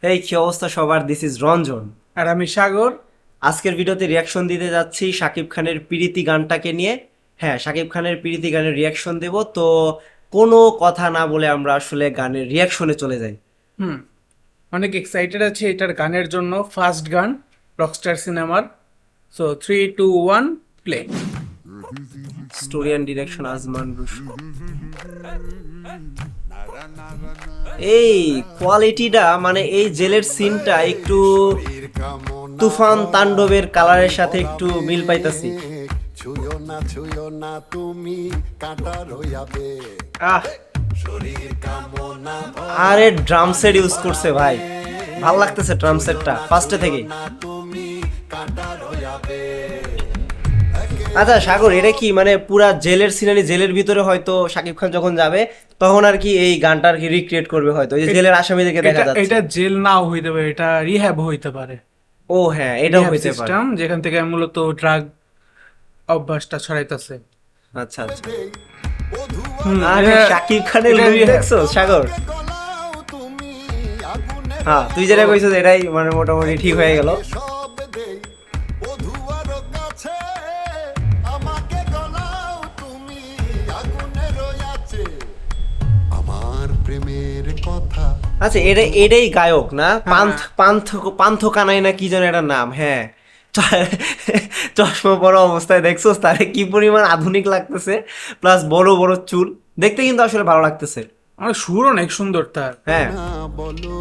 এই কি অবস্থা সবার, দিস ইজ রঞ্জন। আর আমি সাগর। আজকের ভিডিওতে রিয়াকশন দিতে যাচ্ছি শাকিব খানের প্রীতি গানটাকে নিয়ে। হ্যাঁ, শাকিব খানের প্রীতি গানের রিয়াকশন দেব তো। কোনো কথা না বলে আমরা আসলে গানের রিয়াকশনে চলে যাই। হুম অনেক এক্সাইটেড আছি এটার গানের জন্য। ফার্স্ট গান রকস্টার সিনেমার। So 3, 2, 1 play. Story and direction Ajman Rusho. এই কোয়ালিটিটা মানে এই জেলের সিনটা একটু তুফান তাণ্ডবের কালারের সাথে একটু মিল পাইতাছি। ছুঁয়ো না তুমি কাটা রইয়াবে আহ, শরীর কামনা আরে ড্রাম সেট ইউজ করছে ভাই, ভাল লাগতেছে ড্রাম সেটটা ফার্স্টে থেকে। তুমি কাটা রইয়াবে। আচ্ছা সাগর, এটা কি মানে পুরা জেলের সিনারি, জেলের ভিতরে হয়তো শাকিব খান যখন যাবে তখন আর কি এই গানটা আর কি রিক্রিয়েট করবে হয়তো, এই যে জেলের আসামিদেরকে দেখা যাচ্ছে। এটা জেল নাও হইতে পারে, এটা রিহ্যাব হইতে পারে। ও হ্যাঁ, এটাও রিহ্যাব হইতে পারে। সিস্টেম যেখান থেকে মূলত ড্রাগ অভ্যাসটা ছড়াইতেছে। আচ্ছা আচ্ছা। হুম, আরে এটা- শাকিব খানের এটা লুক rehab। দেখছো সাগর? গলাও তুমি আগুনে হ্যাঁ, তুই যেটা কইছিস এটাই মানে মোটামুটি ঠিক হয়ে গেল। সব দেই বধুয়ার কাছে আমাকে গলাও তুমি আগুনে রইয়াছে আমার প্রেমের কথা। আচ্ছা, এটাই গায়ক না? পান্থ কানাই না কি যেন একটা নাম। হ্যাঁ, চশমা পরা অবস্থায় দেখছোস তারে কি পরিমাণ আধুনিক লাগতেছে, প্লাস বড় বড় চুল, দেখতে কিন্তু আসলে ভালো লাগতেছে। আমার সুর অনেক সুন্দর তার। হ্যাঁ, না বলো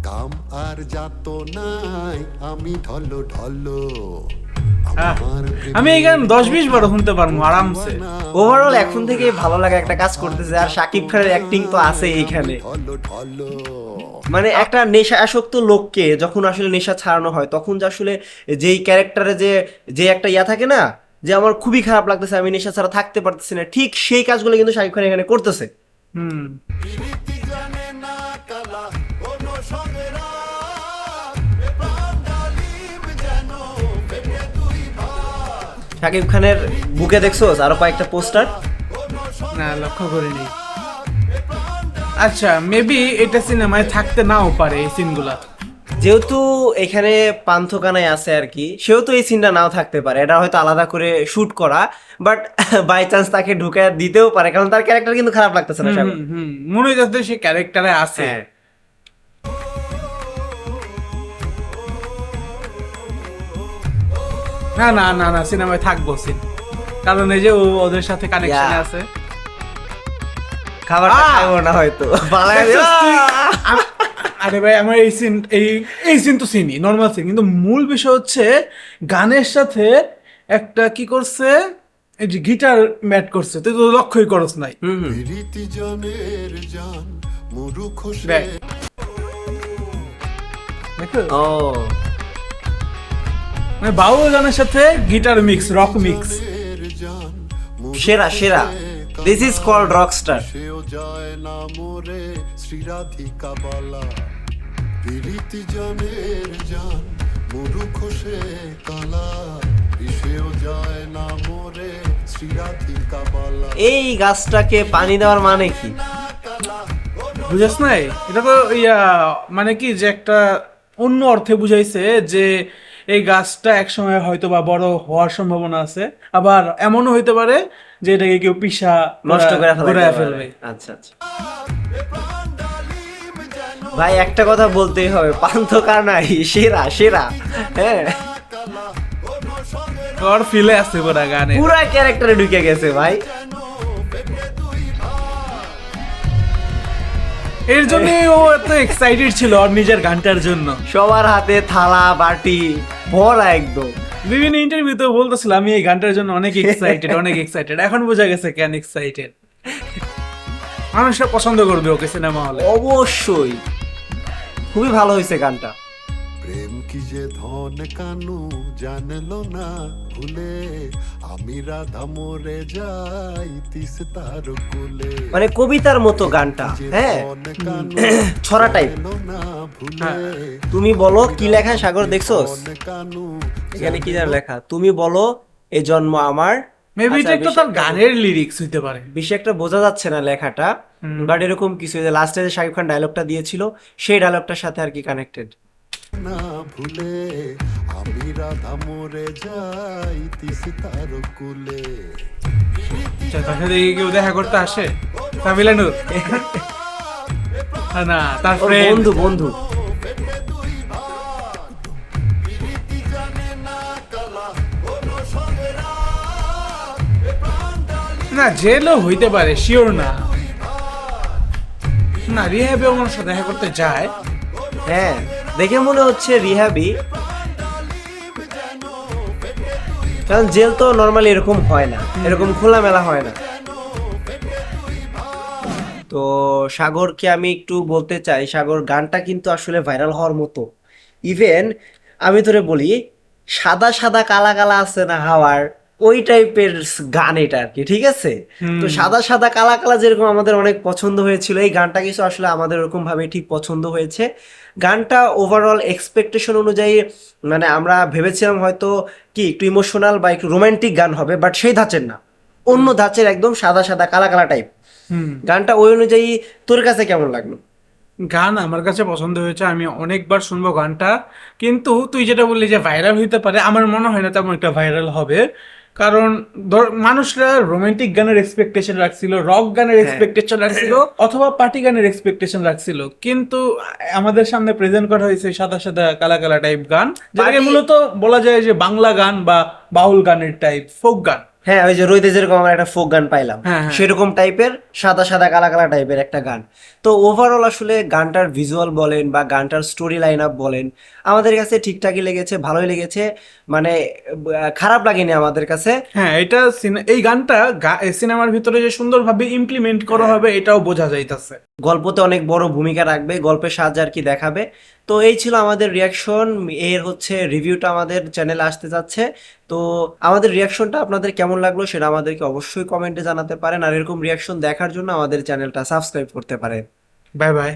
কাম আর যাত নাই আমি ঢলো ঢলো আহ, আমার আমি এই গান 10-20 বার শুনতে পারবো আরামসে। ওভারঅল এখন থেকে ভালো লাগা একটা কাজ করতেছে। আর শাকিব খানের অ্যাক্টিং তো আছে এইখানে। ঢলো ঢলো মানে একটা নেশা আসক্ত লোককে যখন আসলে নেশা ছাড়ানো হয় তখন যে আসলে যেই ক্যারেক্টারে যে যে একটা ইয়া থাকে না, যে আমার খুবই খারাপ লাগতেছে, আমি নেশা ছাড়া থাকতে পারতেছি না, ঠিক সেই কাজগুলো কিন্তু শাকিব খান এখানে করতেছে। হুম প্রীতি জানে না কালা কোনো সঙ্গেরা এ প্রাণ ডালিম যেন পেটে দুই ভাগ শাকিব খানের বুকে দেখছোস আরো কয়েকটা পোস্টার। না, লক্ষ্য করিনি। আচ্ছা, মেবি এটা সিনেমায় থাকতে নাও পারে এই সিনগুলা। যেহেতু এখানে পান্থকানায় আছে আর কি, সেহেতু এই সিনটা নাও থাকতে পারে, এটা হয়তো আলাদা করে শুট করা, বাট বাই চান্স তাকে ঢুকে দিতেও পারে, কারণ তার ক্যারেক্টার কিন্তু খারাপ লাগতেছে না সাগর। মনে হইতেছে সে ক্যারেক্টারে আছে। হ্যাঁ, না না না না, সিনেমায় থাকবো সিন, কারণ এই যে ও ওদের সাথে কানেকশন Yeah. আছে। খাবারটা খাবো না হয়তো পালায় দেখছিস তুই? যাবে। আরে ভাই, আমার এই সিন এই সিন তো সিনই নর্মাল সিন, কিন্তু মূল বিষয় হচ্ছে গানের সাথে একটা কি করছে, এই যে গিটার ম্যাট করছে, তুই তো লক্ষ্যই করস নাই। প্রীতি জনের জান মুরুখ দেখ। দেখো, ও মানে বাউল গানের সাথে গিটার মিক্স, রক মিক্স। জান সেরা সেরা, দিস ইজ কল্ড রকস্টার। সেও যায় না মোরে শ্রীরাধিকা বালা প্রীতি জনের জান মুরুখ সে কালা সেও যায় না মোরে শ্রীরাধিকা বালা এই গাছটাকে পানি দেওয়ার মানে কি? বুঝাস নাই? এটা তো ইয়া মানে কি, যে একটা অন্য অর্থে বুঝাইছে যে এই গাছটা একসময় হয়তো বা বড় হওয়ার সম্ভাবনা আছে, আবার এমনও হইতে পারে যে এটাকে কেউ পিষা নষ্ট করে ঘুরায় ফেলবে। আচ্ছা আচ্ছা ভাই, একটা কথা বলতেই হবে, পান্থকানাই সেরা সেরা। হ্যাঁ, তোর ফিলে আছে পুরা গানে। পুরা ক্যারেক্টারে ঢুকে গেছে ভাই। এর জন্য ও এত এক্সাইটেড ছিল ওর নিজের গানটার জন্য। সবার হাতে থালা বাটি ভরা একদম। বিভিন্ন ইন্টারভিউতে বলতেছিল আমি এই গানটার জন্য অনেক এক্সাইটেড, অনেক এক্সাইটেড। এখন বোঝা গেছে কেন এক্সাইটেড। মানুষরা পছন্দ করবে ওকে সিনেমা হলে। অবশ্যই খুবই ভালো হয়েছে গানটা। প্রেম কি যে ধন কানু জানলো না ভুলে আমি রাধা মোরে যাই তিস্তার কুলে মানে কবিতার মতো গানটা। হ্যাঁ, ছড়া টাইপ। না ভুলে তুমি বলো কি লেখা সাগর, দেখছোস? কানু এখানে কি জানো লেখা, তুমি বলো এ জন্ম আমার মেবি এটা আচ্ছা, একটা বেশি তার একটা গানের লিরিক্স হইতে পারে। বেশি একটা বোঝা যাচ্ছে না লেখাটা, বাট এরকম কিছু যে লাস্টে যে শাকিব খান ডায়লগটা দিয়েছিল সেই ডায়লগটার সাথে আর কি কানেক্টেড। না ভুলে আমি রাধা মরে যাই তিস্তার কুলে। আচ্ছা, তার সাথে কি কেউ দেখা করতে আসে? তামিলানুর না, তার ওর friend। বন্ধু বন্ধু না, জেলও হইতে পারে, শিওর না। না, রিহ্যাবে ওনার সাথে দেখা করতে যায়। হ্যাঁ, দেখে মনে হচ্ছে রিহাবি, কারণ জেল তো নর্মালি এরকম হয় না, এরকম খোলামেলা হয় না। তো সাগরকে আমি একটু বলতে চাই, সাগর গানটা কিন্তু আসলে ভাইরাল হওয়ার মতো। ইভেন আমি তোরে বলি, সাদা সাদা কালা কালা আছে না হাওয়ার, ওই টাইপের গান এটা আর কি, ঠিক আছে? তো সাদা সাদা কালা কালা যেরকম আমাদের অনেক পছন্দ হয়েছিল, এই গানটা কিছু আসলে আমাদের ওরকম ভাবে ঠিক পছন্দ হয়েছে। গানটা ওভারঅল এক্সপেকটেশন অনুযায়ী, মানে আমরা ভেবেছিলাম হয়তো কি একটু ইমোশনাল বা একটু রোমান্টিক গান হবে, বাট সেই ধাঁচের না, অন্য ধাঁচের, একদম সাদা সাদা কালা কালা টাইপ গানটা। ওই অনুযায়ী তোর কাছে কেমন লাগলো? গান আমার কাছে পছন্দ হয়েছে, আমি অনেকবার শুনবো গানটা। কিন্তু তুই যেটা বললি যে ভাইরাল হইতে পারে, আমার মনে হয় না তেমন একটা ভাইরাল হবে। কারণ মানুষরা রোমান্টিক গানের এক্সপেকটেশন রাখছিল, রক গানের এক্সপেকটেশন রাখছিল, অথবা পার্টি গানের এক্সপেকটেশন রাখছিল। কিন্তু আমাদের সামনে প্রেজেন্ট করা হয়েছে সাদা সাদা কালা কালা টাইপ গান, যেটাকে মূলত বলা যায় যে বাংলা গান বা বাউল গানের টাইপ, ফোক গান। হ্যাঁ, ওই যে রইতে যেরকম আমরা একটা ফোক গান পাইলাম, হ্যাঁ, হ্যাঁ। সেরকম টাইপের সাদা সাদা কালা কালা টাইপের একটা গান। তো ওভারঅল আসলে গানটার ভিজুয়াল বলেন বা গানটার স্টোরি লাইন আপ বলেন, আমাদের কাছে ঠিকঠাকই লেগেছে, ভালোই লেগেছে, মানে খারাপ লাগেনি আমাদের কাছে। হ্যাঁ, এটা এই গানটা সিনেমার ভিতরে যে সুন্দরভাবে ইমপ্লিমেন্ট করা হবে এটাও বোঝা যাইতাছে। গল্পতে অনেক বড় ভূমিকা রাখবে, গল্পের সাহায্যে আর কি দেখাবে। তো এই ছিল আমাদের রিয়াকশন, এর হচ্ছে রিভিউটা আমাদের চ্যানেলে আসতে যাচ্ছে। তো আমাদের রিয়াকশনটা আপনাদের কেমন লাগলো সেটা আমাদেরকে অবশ্যই কমেন্টে জানাতে পারেন, আর এরকম রিয়াকশন দেখার জন্য আমাদের চ্যানেলটা সাবস্ক্রাইব করতে পারেন। Bye bye.